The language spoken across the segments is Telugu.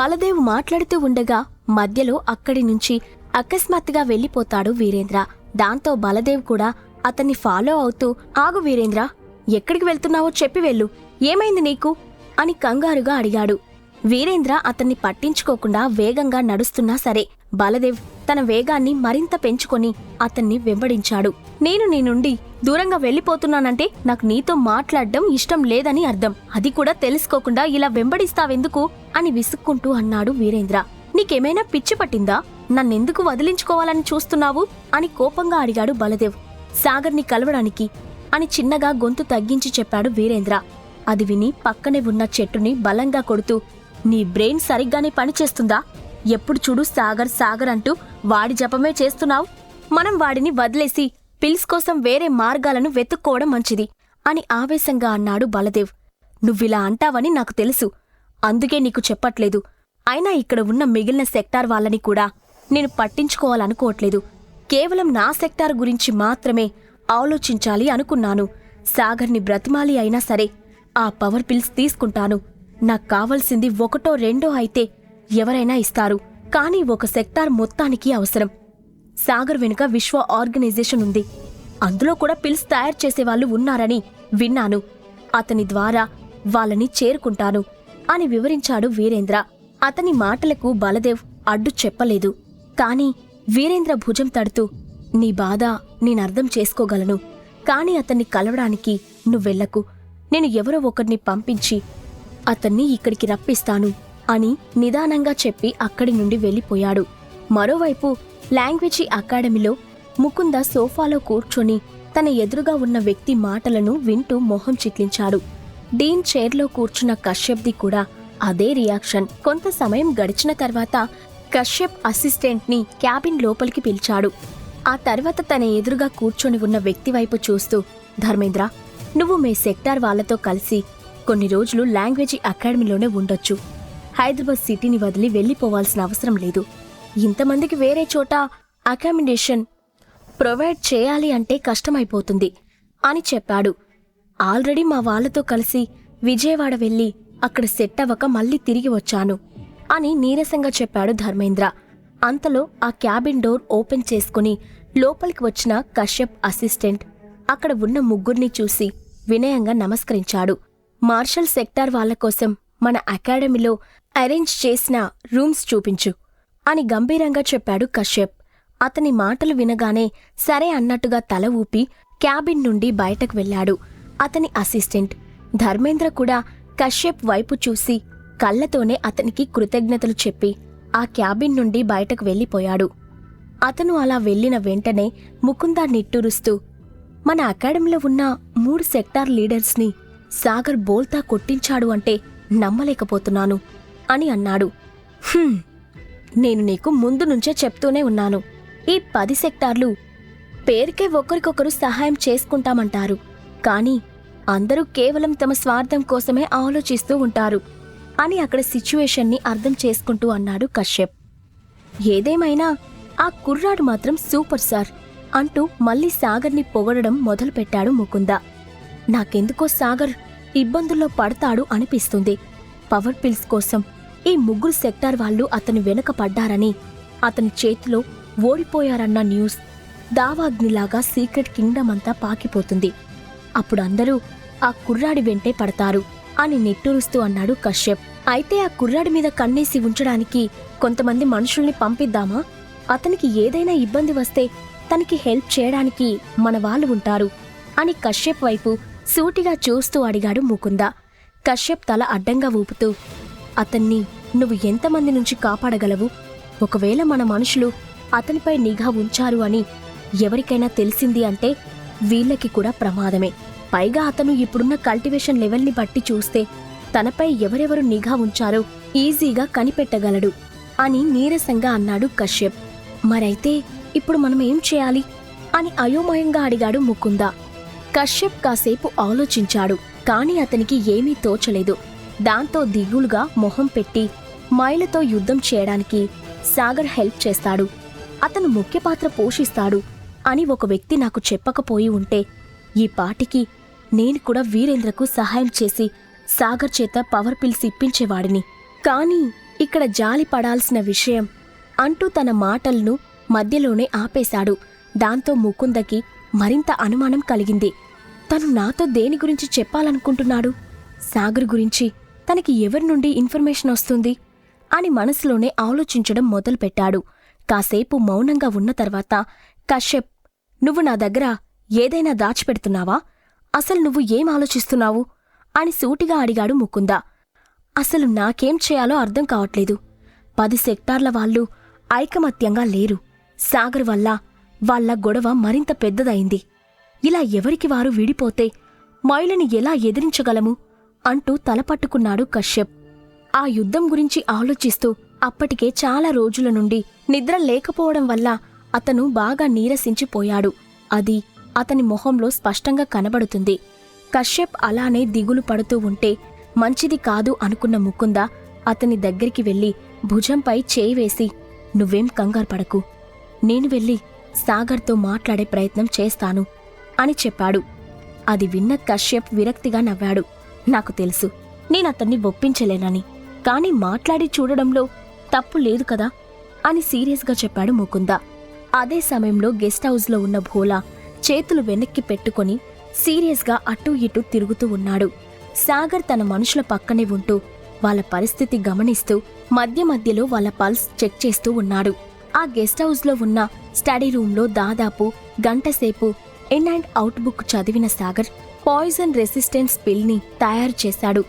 బలదేవ్ మాట్లాడుతూ ఉండగా మధ్యలో అక్కడి నుంచి అకస్మాత్తుగా వెళ్లిపోతాడు వీరేంద్ర. దాంతో బలదేవ్ కూడా అతన్ని ఫాలో అవుతూ, ఆగు వీరేంద్ర, ఎక్కడికి వెళ్తున్నావో చెప్పి వెళ్ళు, ఏమైంది నీకు అని కంగారుగా అడిగాడు. వీరేంద్ర అతన్ని పట్టించుకోకుండా వేగంగా నడుస్తున్నా సరే బలదేవ్ తన వేగాన్ని మరింత పెంచుకొని అతన్ని వెంబడించాడు. నేను నీ నుండి దూరంగా వెళ్లిపోతున్నానంటే నాకు నీతో మాట్లాడడం ఇష్టం లేదని అర్థం. అది కూడా తెలుసుకోకుండా ఇలా వెంబడిస్తావెందుకు అని విసుక్కుంటూ అన్నాడు వీరేంద్ర. నీకేమైనా పిచ్చి పట్టిందా? నన్నెందుకు వదిలించుకోవాలని చూస్తున్నావు అని కోపంగా అడిగాడు బలదేవ్. సాగర్ని కలవడానికి అని చిన్నగా గొంతు తగ్గించి చెప్పాడు వీరేంద్ర. అది విని పక్కనే ఉన్న చెట్టుని బలంగా కొడుతూ, నీ బ్రెయిన్ సరిగ్గానే పనిచేస్తుందా? ఎప్పుడు చూడు సాగర్ సాగర్ అంటూ వాడి జపమే చేస్తున్నావు. మనం వాడిని వదిలేసి పిల్స్ కోసం వేరే మార్గాలను వెతుక్కోవడం మంచిది అని ఆవేశంగా అన్నాడు బలదేవ్. నువ్విలా అంటావని నాకు తెలుసు, అందుకే నీకు చెప్పట్లేదు. అయినా ఇక్కడ ఉన్న మిగిలిన సెక్టార్ వాళ్ళని కూడా నేను పట్టించుకోవాలనుకోవట్లేదు. కేవలం నా సెక్టార్ గురించి మాత్రమే ఆలోచించాలి అనుకున్నాను. సాగర్ని బ్రతిమాలి అయినా సరే ఆ పవర్ పిల్స్ తీసుకుంటాను. నాకు కావలసింది ఒకటో రెండో అయితే ఎవరైనా ఇస్తారు, కానీ ఒక సెక్టార్ మొత్తానికి అవసరం. సాగర్ వెనుక విశ్వ ఆర్గనైజేషన్ ఉంది, అందులో కూడా పిల్స్ తయారు చేసేవాళ్లు ఉన్నారని విన్నాను. అతని ద్వారా వాళ్ళని చేరుకుంటాను అని వివరించాడు వీరేంద్ర. అతని మాటలకు బలదేవ్ అడ్డు చెప్పలేదు. కాని వీరేంద్ర భుజం తడుతూ, నీ బాధ నేనర్థం చేసుకోగలను, కాని అతన్ని కలవడానికి నువ్వెళ్లకు. నేను ఎవరో ఒకరిని పంపించి అతన్ని ఇక్కడికి రప్పిస్తాను అని నిదానంగా చెప్పి అక్కడి నుండి వెళ్లిపోయాడు. మరోవైపు లాంగ్వేజీ అకాడమీలో ముకుంద సోఫాలో కూర్చొని తన ఎదురుగా ఉన్న వ్యక్తి మాటలను వింటూ మొహం చిట్లించాడు. డీన్ చైర్లో కూర్చున్న కశ్యప్ది కూడా అదే రియాక్షన్. కొంత సమయం గడిచిన తర్వాత కశ్యప్ అసిస్టెంట్ని క్యాబిన్ లోపలికి పిలిచాడు. ఆ తర్వాత తన ఎదురుగా కూర్చొని ఉన్న వ్యక్తి వైపు చూస్తూ, ధర్మేంద్ర, నువ్వు మీ సెక్టార్ వాళ్లతో కలిసి కొన్ని రోజులు లాంగ్వేజీ అకాడమీలోనే ఉండొచ్చు. హైదరాబాద్ సిటీని వదిలి వెళ్లిపోవాల్సిన అవసరం లేదు. ఇంతమందికి వేరే చోట అకామిడేషన్ ప్రొవైడ్ చేయాలి అంటే కష్టమైపోతుంది అని చెప్పాడు. ఆల్రెడీ మా వాళ్లతో కలిసి విజయవాడ వెళ్లి అక్కడ సెట్ అవ్వక మళ్లీ తిరిగి వచ్చాను అని నీరసంగా చెప్పాడు ధర్మేంద్ర. అంతలో ఆ క్యాబిన్ డోర్ ఓపెన్ చేసుకుని లోపలికి వచ్చిన కశ్యప్ అసిస్టెంట్ అక్కడ ఉన్న ముగ్గురిని చూసి వినయంగా నమస్కరించాడు. మార్షల్ సెక్టార్ వాళ్ల కోసం మన అకాడమీలో అరేంజ్ చేసిన రూమ్స్ చూపించు అని గంభీరంగా చెప్పాడు కశ్యప్. అతని మాటలు వినగానే సరే అన్నట్టుగా తల ఊపి క్యాబిన్ నుండి బయటకు వెళ్లాడు అతని అసిస్టెంట్. ధర్మేంద్ర కూడా కశ్యప్ వైపు చూసి కళ్లతోనే అతనికి కృతజ్ఞతలు చెప్పి ఆ క్యాబిన్ నుండి బయటకు వెళ్లిపోయాడు. అతను అలా వెళ్లిన వెంటనే ముకుంద నిట్టూరుస్తూ, మన అకాడమీలో ఉన్న 3 సెక్టార్ లీడర్స్ని సాగర్ బోల్తా కొట్టించాడు అంటే నమ్మలేకపోతున్నాను అని అన్నాడు. నేను నీకు ముందు నుంచే చెప్తూనే ఉన్నాను, ఈ 10 సెక్టార్లు పేరుకే ఒకరికొకరు సహాయం చేసుకుంటామంటారు, కానీ అందరూ కేవలం తమ స్వార్థం కోసమే ఆలోచిస్తూ ఉంటారు అని అక్కడ సిచ్యువేషన్ని అర్థం చేసుకుంటూ అన్నాడు కశ్యప్. ఏదేమైనా ఆ కుర్రాడు మాత్రం సూపర్ సార్ అంటూ మళ్లీ సాగర్ని పొగడడం మొదలుపెట్టాడు ముకుంద. నాకెందుకో సాగర్ ఇబ్బందుల్లో పడతాడు అనిపిస్తుంది. పవర్ పిల్స్ కోసం ఈ 3 సెక్టార్ వాళ్లు అతని వెనుక పడ్డారని, అతని చేతిలో ఓడిపోయారన్న న్యూస్ దావాగ్నిలాగా సీక్రెట్ కింగ్డమ్ అంతా పాకిపోతుంది. అప్పుడు అందరూ ఆ కుర్రాడి వెంటే పడతారు అని నిట్టూరుస్తూ అన్నాడు కశ్యప్. అయితే ఆ కుర్రాడి మీద కన్నేసి ఉంచడానికి కొంతమంది మనుషుల్ని పంపిద్దామా? అతనికి ఏదైనా ఇబ్బంది వస్తే తనకి హెల్ప్ చేయడానికి మన వాళ్ళు ఉంటారు అని కశ్యప్ వైపు సూటిగా చూస్తూ అడిగాడు ముకుంద. కశ్యప్ తల అడ్డంగా ఊపుతూ, అతన్ని నువ్వు ఎంతమంది నుంచి కాపాడగలవు? ఒకవేళ మన మనుషులు అతనిపై నిఘా ఉంచారు అని ఎవరికైనా తెలిసింది అంటే వీళ్ళకి కూడా ప్రమాదమే. పైగా అతను ఇప్పుడున్న కల్టివేషన్ లెవెల్ని బట్టి చూస్తే తనపై ఎవరెవరు నిఘా ఉంచారో ఈజీగా కనిపెట్టగలడు అని నీరసంగా అన్నాడు కశ్యప్. మరైతే ఇప్పుడు మనం ఏం చేయాలి అని అయోమయంగా అడిగాడు ముకుంద. కశ్యప్ కాసేపు ఆలోచించాడు, కాని అతనికి ఏమీ తోచలేదు. దాంతో దిగులుగా మొహం పెట్టి, మైలతో యుద్ధం చేయడానికి సాగర్ హెల్ప్ చేస్తాడు, అతను ముఖ్య పాత్ర పోషిస్తాడు అని ఒక వ్యక్తి నాకు చెప్పకపోయి ఉంటే ఈ పాటికి నేను కూడా వీరేంద్రకు సహాయం చేసి సాగర్ చేత పవర్ పిల్స్ ఇప్పించేవాడిని. కాని ఇక్కడ జాలి పడాల్సిన విషయం అంటూ తన మాటలను మధ్యలోనే ఆపేశాడు. దాంతో ముకుందకి మరింత అనుమానం కలిగింది. తను నాతో దేని గురించి చెప్పాలనుకుంటున్నాడు? సాగర్ గురించి తనకి ఎవరి నుండి ఇన్ఫర్మేషన్ వస్తుంది అని మనసులోనే ఆలోచించడం మొదలుపెట్టాడు. కాసేపు మౌనంగా ఉన్న తర్వాత, కశ్యప్, నువ్వు నా దగ్గర ఏదైనా దాచిపెడుతున్నావా? అసలు నువ్వు ఏం ఆలోచిస్తున్నావు అని సూటిగా అడిగాడు ముకుంద. అసలు నాకేం చేయాలో అర్థం కావట్లేదు. 10 సెక్టార్ల వాళ్ళు ఐకమత్యంగా లేరు. సాగర్ వల్ల వాళ్ళ గొడవ మరింత పెద్దదయింది. ఇలా ఎవరికి వారు విడిపోతే మైలని ఎలా ఎదిరించగలము అంటూ తలపట్టుకున్నాడు కశ్యప్. ఆ యుద్ధం గురించి ఆలోచిస్తూ అప్పటికే చాలా రోజుల నుండి నిద్ర లేకపోవడం వల్ల అతను బాగా నీరసించిపోయాడు. అది అతని మొహంలో స్పష్టంగా కనబడుతుంది. కశ్యప్ అలానే దిగులు పడుతూ ఉంటే మంచిది కాదు అనుకున్న ముకుంద అతని దగ్గరికి వెళ్లి భుజంపై చేయి వేసి, నువ్వేం కంగారు పడకు, నేను వెళ్ళి సాగర్తో మాట్లాడే ప్రయత్నం చేస్తాను అని చెప్పాడు. అది విన్న కశ్యప్ విరక్తిగా నవ్వాడు. నాకు తెలుసు నేనతన్ని ఒప్పించలేనని, కాని మాట్లాడి చూడడంలో తప్పు లేదు కదా అని సీరియస్గా చెప్పాడు ముకుంద. అదే సమయంలో గెస్ట్ హౌస్లో ఉన్న భోలా చేతులు వెనక్కి పెట్టుకుని సీరియస్గా అటూ ఇటూ తిరుగుతూ ఉన్నాడు. సాగర్ తన మనుషుల పక్కనే ఉంటూ వాళ్ళ పరిస్థితి గమనిస్తూ మధ్య మధ్యలో వాళ్ళ పల్స్ చెక్ చేస్తూ ఉన్నాడు. ఆ గెస్ట్ హౌస్లో ఉన్న స్టడీ రూంలో దాదాపు గంటసేపు ఇన్ అండ్ అవుట్ బుక్ చదివిన సాగర్ పాయిజన్ రెసిస్టెన్స్ పిల్ని తయారు చేశాడు.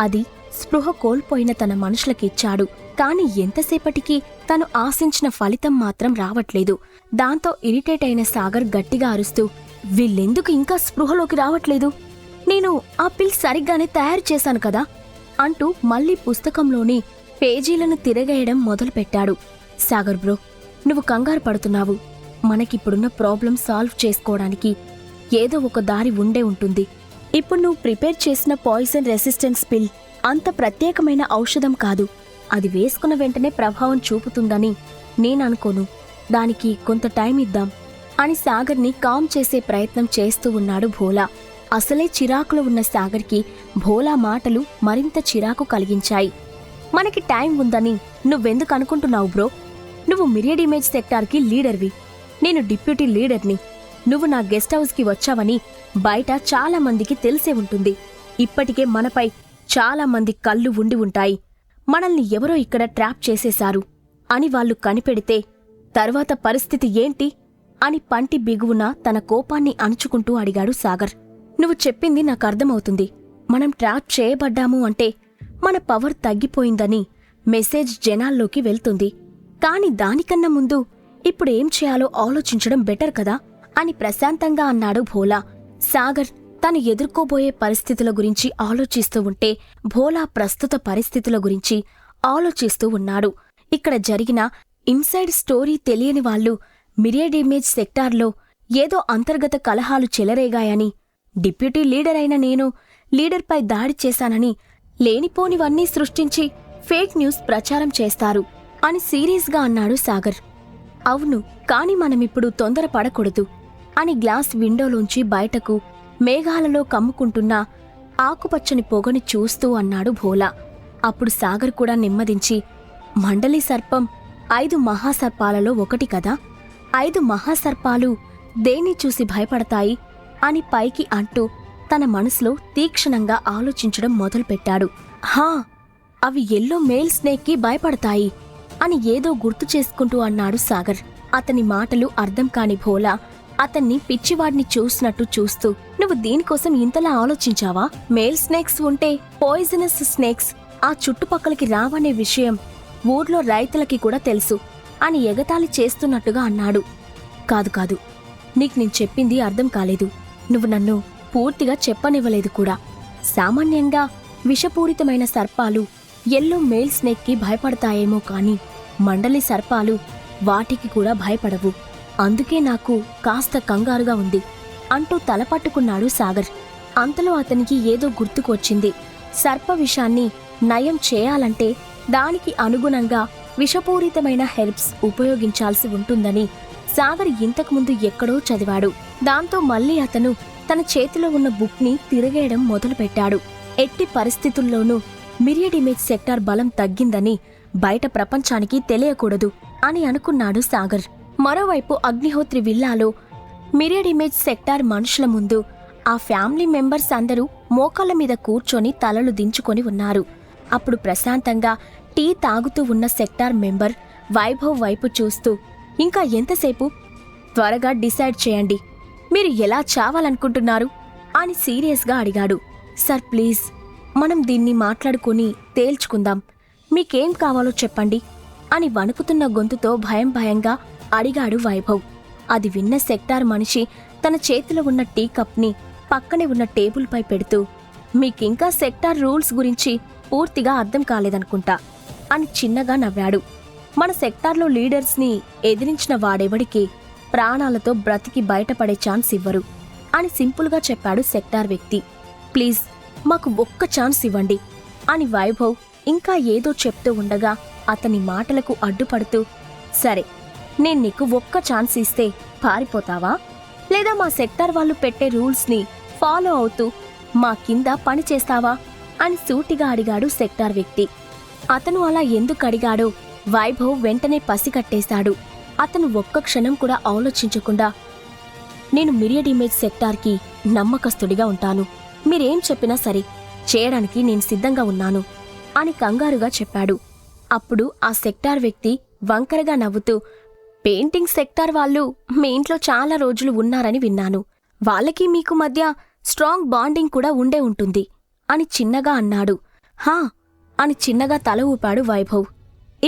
అది స్పృహ కోల్పోయిన తన మనుషులకిచ్చాడు. కాని ఎంతసేపటికి తను ఆశించిన ఫలితం మాత్రం రావట్లేదు. దాంతో ఇరిటేట్ అయిన సాగర్ గట్టిగా అరుస్తూ, వీళ్ళెందుకు ఇంకా స్పృహలోకి రావట్లేదు? నేను ఆ పిల్ సరిగ్గానే తయారు చేశాను కదా అంటూ మళ్లీ పుస్తకంలోని పేజీలను తిరగేయడం మొదలుపెట్టాడు. సాగర్ బ్రో, నువ్వు కంగారు పడుతున్నావు. మనకిప్పుడున్న ప్రాబ్లం సాల్వ్ చేసుకోవడానికి ఏదో ఒక దారి ఉండే ఉంటుంది. ఇప్పుడు నువ్వు ప్రిపేర్ చేసిన పాయిజన్ రెసిస్టెన్స్ పిల్ అంత ప్రత్యేకమైన ఔషధం కాదు. అది వేసుకున్న వెంటనే ప్రభావం చూపుతుందని నేననుకోను. దానికి కొంత టైం ఇద్దాం అని సాగర్ని కామ్ చేసే ప్రయత్నం చేస్తూ ఉన్నాడు భోలా. అసలే చిరాకులో ఉన్న సాగర్కి భోలా మాటలు మరింత చిరాకు కలిగించాయి. మనకి టైం ఉందని నువ్వెందుకు అనుకుంటున్నావు బ్రో? నువ్వు మిరియడ్ ఇమేజ్ సెక్టార్కి లీడర్వి, నేను డిప్యూటీ లీడర్ని. నువ్వు నా గెస్ట్ హౌస్కి వచ్చావని బయట చాలా మందికి తెలిసే ఉంటుంది. ఇప్పటికే మనపై చాలా మంది కళ్ళు ఉండి ఉంటాయి. మనల్ని ఎవరో ఇక్కడ ట్రాప్ చేసేశారు అని వాళ్ళు కనిపెడితే తర్వాత పరిస్థితి ఏంటి అని పంటి బిగువున తన కోపాన్ని అణుచుకుంటూ అడిగాడు సాగర్. నువ్వు చెప్పింది నాకర్థమవుతుంది. మనం ట్రాప్ చేయబడ్డాము అంటే మన పవర్ తగ్గిపోయిందని మెసేజ్ జనాల్లోకి వెళ్తుంది. కాని దానికన్నా ముందు ఇప్పుడేం చేయాలో ఆలోచించడం బెటర్ కదా అని ప్రశాంతంగా అన్నాడు భోలా. సాగర్ తను ఎదుర్కోబోయే పరిస్థితుల గురించి ఆలోచిస్తూ ఉంటే భోలా ప్రస్తుత పరిస్థితుల గురించి ఆలోచిస్తూ ఉన్నాడు. ఇక్కడ జరిగిన ఇన్సైడ్ స్టోరీ తెలియని వాళ్ళు మిరియడ్ ఇమేజ్ సెక్టార్లో ఏదో అంతర్గత కలహాలు చెలరేగాయని, డిప్యూటీ లీడర్ అయిన నేను లీడర్పై దాడి చేశానని లేనిపోనివన్నీ సృష్టించి ఫేక్ న్యూస్ ప్రచారం చేస్తారు అని సీరియస్గా అన్నాడు సాగర్. అవును, కాని మనమిప్పుడు తొందరపడకూడదు అని గ్లాస్ విండోలోంచి బయటకు మేఘాలలో కమ్ముకుంటున్న ఆకుపచ్చని పొగని చూస్తూ అన్నాడు భోలా. అప్పుడు సాగర్ కూడా నెమ్మదించి, మండలి సర్పం 5 మహాసర్పాలలో ఒకటి కదా, 5 మహాసర్పాలు దేన్ని చూసి భయపడతాయి అని పైకి అంటూ తన మనసులో తీక్షణంగా ఆలోచించడం మొదలుపెట్టాడు. హా, అవి ఎల్లో మేల్ స్నేక్కి భయపడతాయి అని ఏదో గుర్తు చేసుకుంటూ అన్నాడు సాగర్. అతని మాటలు అర్థం కాని భోలా అతన్ని పిచ్చివాడిని చూసినట్టు చూస్తూ, నువ్వు దీనికోసం ఇంతలా ఆలోచించావా? మేల్ స్నేక్స్ ఉంటే పాయిజనస్ స్నేక్స్ ఆ చుట్టుపక్కలకి రావనే విషయం ఊర్లో రైతులకి కూడా తెలుసు అని ఎగతాళి చేస్తున్నట్టుగా అన్నాడు. కాదు కాదు, నీకు నేను చెప్పింది అర్థం కాలేదు. నువ్వు నన్ను పూర్తిగా చెప్పనివ్వలేదు కూడా. సామాన్యంగా విషపూరితమైన సర్పాలు ఎల్లో మేల్ స్నేక్కి భయపడతాయేమో కాని మండలి సర్పాలు వాటికి కూడా భయపడవు. అందుకే నాకు కాస్త కంగారుగా ఉంది అంటూ తలపట్టుకున్నాడు సాగర్. అంతలో అతనికి ఏదో గుర్తుకు వచ్చింది. సర్ప విషాన్ని నయం చేయాలంటే దానికి అనుగుణంగా విషపూరితమైన హెర్బ్స్ ఉపయోగించాల్సి ఉంటుందని సాగర్ ఇంతకుముందు ఎక్కడో చదివాడు. దాంతో మళ్లీ అతను తన చేతిలో ఉన్న బుక్ని తిరగేయడం మొదలుపెట్టాడు. ఎట్టి పరిస్థితుల్లోనూ మిరియడ్ ఇమేజ్ సెక్టార్ బలం తగ్గిందని బయట ప్రపంచానికి తెలియకూడదు అని అనుకున్నాడు సాగర్. మరోవైపు అగ్నిహోత్రి విల్లాలో మిరియడ్ ఇమేజ్ సెక్టార్ మనుషుల ముందు ఆ ఫ్యామిలీ మెంబర్స్ అందరూ మోకాళ్ళ మీద కూర్చొని తలలు దించుకొని ఉన్నారు. అప్పుడు ప్రశాంతంగా టీ తాగుతూ ఉన్న సెక్టార్ మెంబర్ వైభవ్ వైపు చూస్తూ, ఇంకా ఎంతసేపు? త్వరగా డిసైడ్ చేయండి, మీరు ఎలా చావాలనుకుంటున్నారు అని సీరియస్గా అడిగాడు. సార్ ప్లీజ్, మనం దీన్ని మాట్లాడుకుని తేల్చుకుందాం. మీకేం కావాలో చెప్పండి అని వణుకుతున్న గొంతుతో భయంగా అడిగాడు వైభవ్. అది విన్న సెక్టార్ మనిషి తన చేతిలో ఉన్న టీ కప్ని పక్కనే ఉన్న టేబుల్పై పెడుతూ, మీకింకా సెక్టార్ రూల్స్ గురించి పూర్తిగా అర్థం కాలేదనుకుంటా అని చిన్నగా నవ్వాడు. మన సెక్టార్లో లీడర్స్ని ఎదిరించిన వాడెవడికి ప్రాణాలతో బ్రతికి బయటపడే ఛాన్స్ ఇవ్వరు అని సింపుల్గా చెప్పాడు సెక్టార్ వ్యక్తి. ప్లీజ్ మాకు ఒక్క ఛాన్స్ ఇవ్వండి అని వైభవ్ ఇంకా ఏదో చెప్తూ ఉండగా అతని మాటలకు అడ్డుపడుతూ, సరే నేను నీకు ఒక్క ఛాన్స్ ఇస్తే పారిపోతావా, లేదా మా సెక్టార్ వాళ్ళు పెట్టే రూల్స్ని ఫాలో అవుతూ మా కింద పని చేస్తావా అని సూటిగా అడిగాడు సెక్టార్ వ్యక్తి. అతను అలా ఎందుకు అడిగాడో వైభవ్ వెంటనే పసికట్టేశాడు. అతను ఒక్క క్షణం కూడా ఆలోచించకుండా, నేను మిరియడ్ ఇమేజ్ సెక్టార్కి నమ్మకస్తుడిగా ఉంటాను, మీరేం చెప్పినా సరే చేయడానికి నేను సిద్ధంగా ఉన్నాను అని కంగారుగా చెప్పాడు. అప్పుడు ఆ సెక్టార్ వ్యక్తి వంకరగా నవ్వుతూ, పెయింటింగ్ సెక్టార్ వాళ్ళు మీ ఇంట్లో చాలా రోజులు ఉన్నారని విన్నాను, వాళ్ళకి మీకు మధ్య స్ట్రాంగ్ బాండింగ్ కూడా ఉండే ఉంటుంది అని చిన్నగా అన్నాడు. హా అని చిన్నగా తల ఊపాడు వైభవ్.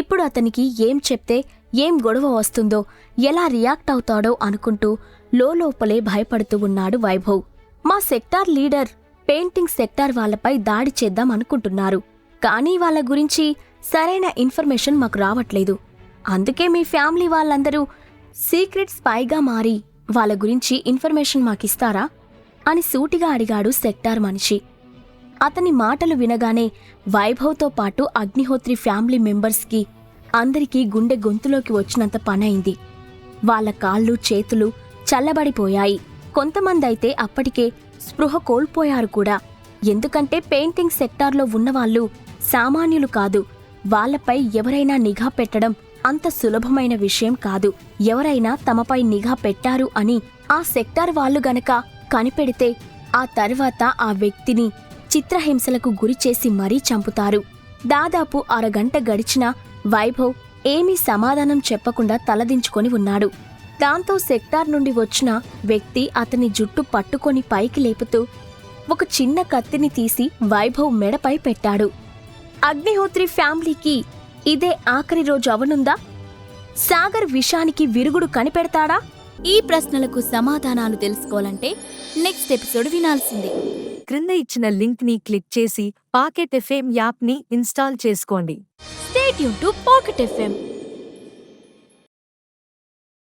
ఇప్పుడు అతనికి ఏం చెప్తే ఏం గొడవ వస్తుందో, ఎలా రియాక్ట్ అవుతాడో అనుకుంటూ లోపలే భయపడుతూ ఉన్నాడు వైభవ్. మా సెక్టార్ లీడర్ పెయింటింగ్ సెక్టార్ వాళ్ళపై దాడి చేద్దాం అనుకుంటున్నారు, కానీ వాళ్ళ గురించి సరైన ఇన్ఫర్మేషన్ మాకు రావట్లేదు. అందుకే మీ ఫ్యామిలీ వాళ్ళందరూ సీక్రెట్ స్పైగా మారి వాళ్ళ గురించి ఇన్ఫర్మేషన్ మాకిస్తారా అని సూటిగా అడిగాడు సెక్టార్ మనిషి. అతని మాటలు వినగానే వైభవ్తో పాటు అగ్నిహోత్రి ఫ్యామిలీ మెంబర్స్కి అందరికీ గుండె గొంతులోకి వచ్చినంత పనైంది. వాళ్ళ కాళ్ళు చేతులు చల్లబడిపోయాయి. కొంతమందైతే అప్పటికే స్పృహ కోల్పోయారు కూడా. ఎందుకంటే పెయింటింగ్ సెక్టార్లో ఉన్నవాళ్ళు సామాన్యులు కాదు. వాళ్లపై ఎవరైనా నిఘా పెట్టడం అంత సులభమైన విషయం కాదు. ఎవరైనా తమపై నిఘా పెట్టారు అని ఆ సెక్టార్ వాళ్ళు గనక కనిపెడితే ఆ తర్వాత ఆ వ్యక్తిని చిత్రహింసలకు గురిచేసి మరీ చంపుతారు. దాదాపు అరగంట గడిచినా వైభవ్ ఏమీ సమాధానం చెప్పకుండా తలదించుకొని ఉన్నాడు. దాంతో సెక్టార్ నుండి వచ్చిన వ్యక్తి అతని జుట్టు పట్టుకొని పైకి లేపుతూ ఒక చిన్న కత్తిని తీసి వైభవ్ మెడపై పెట్టాడు. అగ్నిహోత్రి ఫ్యామిలీకి ఇదే ఆఖరి రోజు అవనుందా? సాగర్ విషానికి విరుగుడు కనిపెడతాడా? ఈ ప్రశ్నలకు సమాధానాలు తెలుసుకోవాలంటే నెక్స్ట్ ఎపిసోడ్ వినాల్సిందే. క్రింద ఇచ్చిన లింక్ ని క్లిక్ చేసి పాకెట్ ఎఫ్ఎం యాప్ ని ఇన్స్టాల్ చేసుకోండి. Stay tune to pocket FM.